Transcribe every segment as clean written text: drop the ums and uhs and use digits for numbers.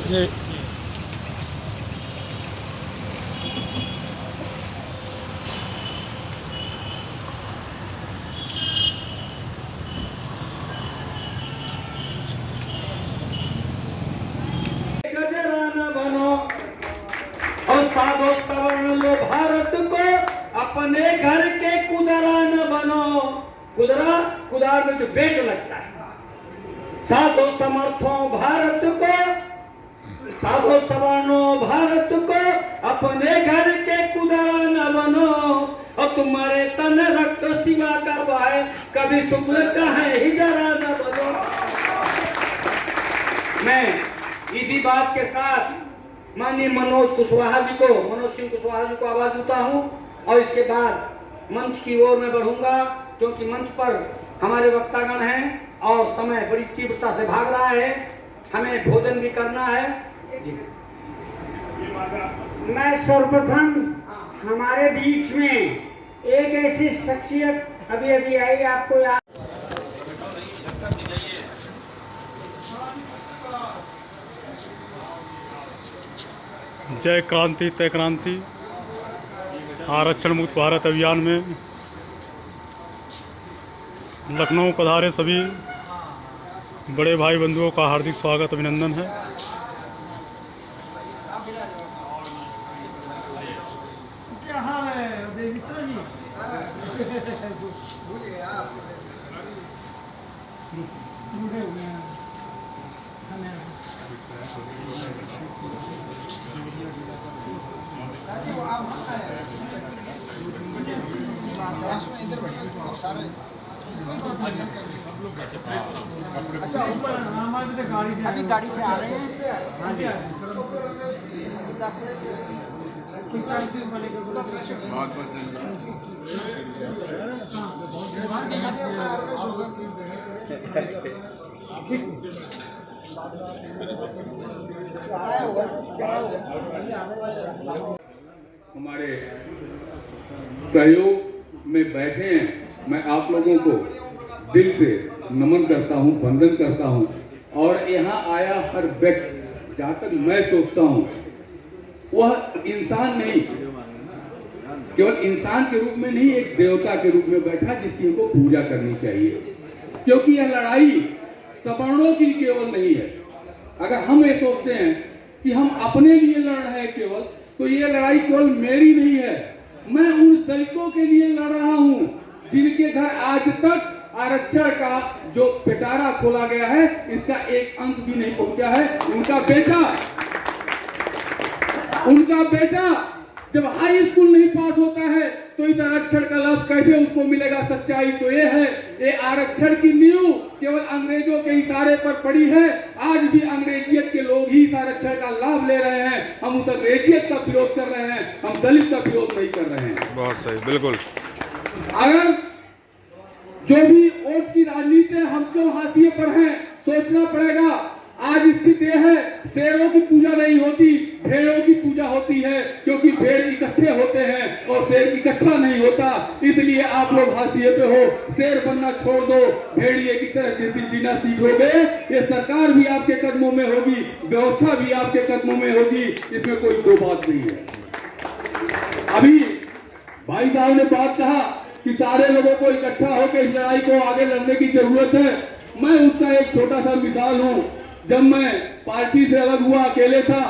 ये गजरा न बनो और साधो सवर्ण लो भारत को, अपने घर के कुदरा न बनो। कुदरा, कुदार में जो बेट लगता है। साधो समर्थो भारत को, साधो सवर्णो भारत को, अपने घर के कुदरा न बनो। और तुम्हारे तन रक्त सिवा करवाए, कभी शुक्ल कहे हिजरा न बनो। मैं इसी बात के साथ माननीय मनोज कुशवाहा जी को, मनोज सिंह कुशवाहा जी को आवाज देता हूं और इसके बाद मंच की ओर में बढ़ूंगा, क्योंकि मंच पर हमारे वक्तागण हैं और समय बड़ी तीव्रता से भाग रहा है, हमें भोजन भी करना है। मैं सर्वप्रथम हमारे बीच में एक ऐसी शख्सियत अभी अभी आई, आपको याद जय क्रांति तय क्रांति आरक्षण मुक्त भारत अभियान में लखनऊ पधारे सभी बड़े भाई बंधुओं का हार्दिक स्वागत अभिनंदन है। क्या हाल है बेगूसराय जी? बूढ़े हुए हैं। इधर बैठे सारे अच्छा, हमारे गाड़ी से अभी गाड़ी से आ रहे हैं। हाँ जी, हमारे सहयोग में बैठे हैं, मैं आप लोगों को दिल से नमन करता हूं, वंदन करता हूं। और यहाँ आया हर व्यक्ति, जहाँ तक मैं सोचता हूं, वह इंसान नहीं, केवल इंसान के रूप में नहीं, एक देवता के रूप में बैठा जिसकी इनको पूजा करनी चाहिए। क्योंकि यह लड़ाई सवर्णों की केवल नहीं है। अगर हम ये सोचते हैं कि हम अपने लिए लड़ रहे हैं केवल, तो ये लड़ाई केवल मेरी नहीं है। मैं उन दलितों के लिए लड़ रहा हूं जिनके घर आज तक आरक्षण का जो पिटारा खोला गया है, इसका एक अंक भी नहीं पहुंचा है। उनका बेटा जब हाई स्कूल नहीं पास होता है तो इस आरक्षण का लाभ कैसे उसको मिलेगा? सच्चाई तो ये है, ये आरक्षण की नींव केवल अंग्रेजों के इशारे पर पड़ी है। आज भी अंग्रेजियत के लोग ही इस आरक्षण का लाभ ले रहे हैं। हम उस अंग्रेजियत का विरोध कर रहे हैं, हम दलित का विरोध नहीं कर रहे हैं। बहुत सही, बिल्कुल। अगर जो भी वोट की राजनीति है, हम क्यों हाशिए पर हैं, सोचना पड़ेगा। आज स्थिति यह है, शेरों की पूजा नहीं होती, भेड़ों की पूजा होती है, क्योंकि भेड़ इकट्ठे होते हैं और शेर इकट्ठा नहीं होता। इसलिए आप लोग हाशिए पे हो, शेर बनना छोड़ दो, भेड़िए की तरह जीना सीखोगे। ये सरकार भी आपके कदमों में होगी, व्यवस्था भी आपके कदमों में होगी, इसमें कोई दो बात नहीं है। अभी भाई साहब ने बात कहा कि सारे लोगों को इकट्ठा होकर इस लड़ाई को आगे लड़ने की जरूरत है। मैं उसका एक छोटा सा मिसाल हूं। जब मैं पार्टी से अलग हुआ, अकेले था,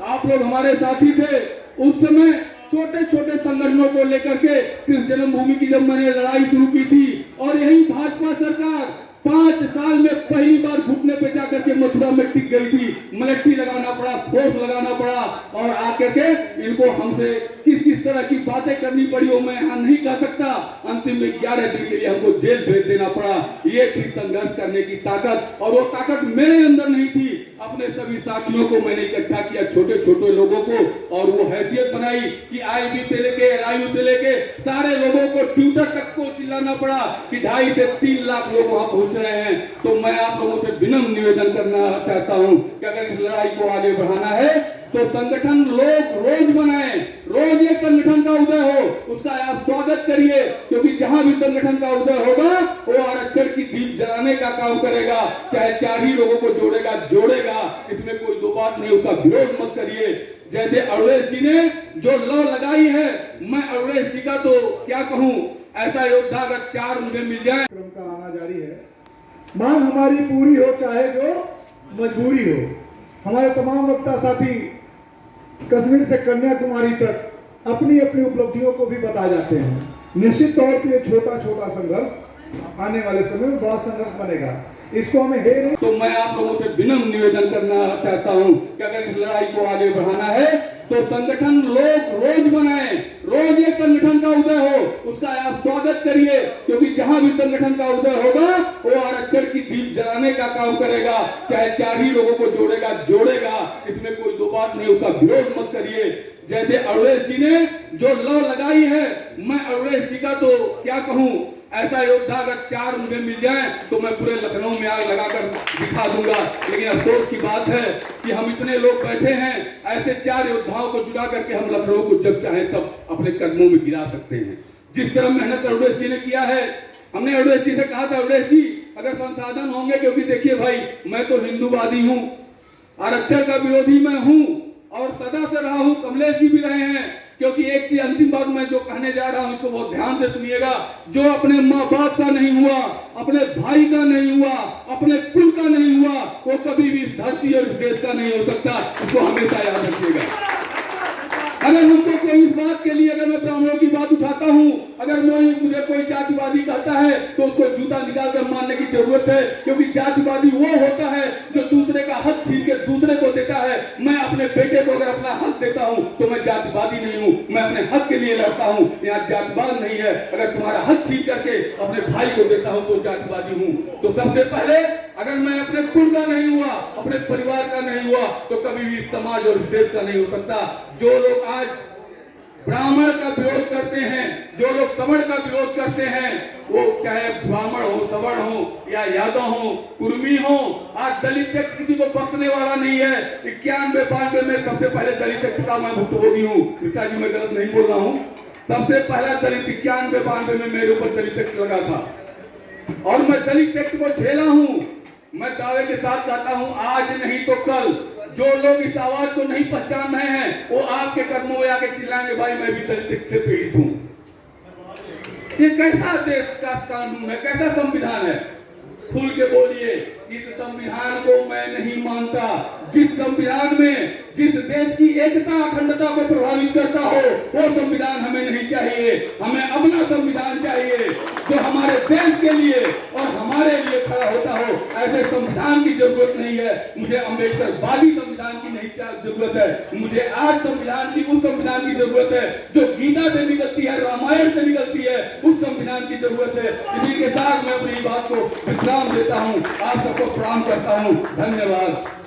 आप लोग हमारे साथी थे। उस समय छोटे छोटे संगठनों को लेकर के कृष्ण जन्मभूमि की जब मैंने लड़ाई शुरू की थी, और यही भाजपा सरकार 5 साल में पहली बार घुटने पे जाकर के मथुरा में टिक गई थी। मलट्टी लगाना पड़ा, फोर्स लगाना पड़ा, और आकर के इनको हमसे किस किस तरह की बातें करनी पड़ी वो मैं यहाँ नहीं कह सकता। अंतिम में 11 दिन के लिए हमको जेल भेज देना पड़ा। ये थी संघर्ष करने की ताकत, और वो ताकत मेरे अंदर नहीं थी। अपने सभी साथियों को मैंने इकट्ठा किया, छोटे छोटे लोगों को, और वो हैसियत बनाई कि आईबी से लेके एलआईयू से लेके सारे लोगों को ट्विटर तक को चिल्लाना पड़ा कि 2.5 से 3 लाख लोग वहां पहुंच रहे हैं। तो मैं आप लोगों से विनम्र निवेदन करना चाहता हूं कि अगर इस लड़ाई को आगे बढ़ाना है तो संगठन लोग रोज बनाए, रोज एक संगठन का उदय हो, उसका आप स्वागत करिए, क्योंकि जहां भी संगठन का उदय होगा वो आरक्षण की दीप जलाने का काम करेगा, चाहे 4 ही लोगों को जोड़ेगा, इसमें कोई दो बात नहीं, उसका विरोध मत करिए। जैसे अरुणेश जी ने जो लौ लगाई है, मैं अरुणेश जी का तो क्या कहूं, ऐसा योद्धा अगर 4 मुझे मिल जाए। क्रम का आना जारी है। मांग हमारी पूरी हो चाहे जो मजबूरी हो। हमारे तमाम वक्ता साथी कश्मीर से कन्याकुमारी तक अपनी अपनी उपलब्धियों को भी बता जाते हैं। निश्चित तौर पे छोटा छोटा संघर्ष आने वाले समय में बड़ा संघर्ष बनेगा, इसको हमें हे नहीं। तो मैं आप लोगों से विनम्र निवेदन करना चाहता हूं कि अगर इस लड़ाई को आगे बढ़ाना है तो संगठन लोग रोज बनाए, रोज एक संगठन का उदय हो, उसका आप स्वागत करिए, क्योंकि जहां भी संगठन का उदय होगा वो आरक्षण की दीप जलाने का काम करेगा, चाहे 4 ही लोगों को जोड़ेगा, इसमें कोई दो बात नहीं, उसका विरोध मत करिए। जैसे अरुणेश जी ने जो लौ लगाई है, मैं अरुणेश जी का तो क्या कहूं, ऐसा योद्धा अगर 4 मुझे मिल जाए तो मैं पूरे लखनऊ में आग लगाकर दिखा दूंगा। लेकिन अफसोस की बात है कि हम इतने लोग बैठे हैं, ऐसे 4 योद्धाओं को जुड़ा करके हम लखनऊ को जब चाहे तब अपने कदमों में गिरा सकते हैं। जिस तरह मेहनत अरुणेश जी ने किया है, हमने अरुणेश जी से कहा था, अरुणेश जी अगर संसाधन होंगे, क्योंकि देखिए भाई मैं तो हिंदूवादी हूँ, आरक्षण का विरोधी मैं हूँ और सदा से रहा हूँ, कमलेश जी भी रहे हैं, क्योंकि एक चीज अंतिम बात मैं जो कहने जा रहा हूं इसको बहुत ध्यान से सुनिएगा, जो अपने माँ बाप का नहीं हुआ, अपने भाई का नहीं हुआ, अपने कुल का नहीं हुआ, वो कभी भी इस धरती और इस देश का नहीं हो सकता, इसको हमेशा याद रखिएगा। अगर हमको कोई इस बात के लिए, अगर मैं ब्राह्मणों की बात उठाता हूं, अगर मुझे कोई जातिवादी कहता है तो उसको जूता निकाल कर मारने की जरूरत है, क्योंकि जातिवादी वो होता है जो दूसरे का हक छीन के दूसरे को देता है। मैं अपने बेटे को अगर अपना हक देता हूं तो मैं जातिवादी नहीं हूं, मैं अपने हक के लिए लड़ता हूं, यहाँ जातिवाद नहीं है। अगर तुम्हारा हक छीन करके अपने भाई को देता हूं तो जातिवादी हूं। तो सबसे पहले अगर मैं अपने कुल का नहीं हुआ, अपने परिवार का नहीं हुआ, तो कभी भी समाज और इस देश का नहीं हो सकता। जो लोग आज ब्राह्मण का विरोध करते हैं, जो लोग सवर्ण का विरोध करते हैं, वो चाहे ब्राह्मण हो, सवर्ण हो या यादव हो, कुर्मी हो, आज दलित व्यक्ति किसी को बख्शने वाला नहीं है। 91-92 में सबसे पहले दलित व्यक्ति का मैं भुक्तभोगी हूँ, मिश्रा जी मैं गलत नहीं बोल रहा हूँ। सबसे पहला दलित 91-92 में मेरे ऊपर दलित व्यक्ति लगा था और मैं दलित व्यक्ति को झेला हूँ। मैं दावे के साथ कहता हूँ, आज नहीं तो कल जो लोग इस आवाज को नहीं पहचान रहे हैं वो आपके कदमों में आके चिल्लाएंगे, भाई मैं भी दलित से पीड़ित हूँ। ये कैसा देश का कानून है, कैसा संविधान है? खुल के बोलिए, इस संविधान को मैं नहीं मानता। जिस संविधान में जिस देश की एकता अखंडता को प्रभावित करता हो वो संविधान हमें नहीं चाहिए। हमें अपना संविधान चाहिए जो हमारे देश के लिए और हमारे लिए खड़ा होता हो। ऐसे संविधान की जरूरत नहीं है। मुझे अम्बेडकरवादी संविधान की नहीं जरूरत है। मुझे आज संविधान की उस संविधान की जरूरत है जो गीता से निकलती है, रामायण से निकलती है, उस संविधान की जरूरत है। इसी के साथ मैं अपनी बात को विश्राम देता हूँ। आप सबको प्रणाम करता हूँ। धन्यवाद।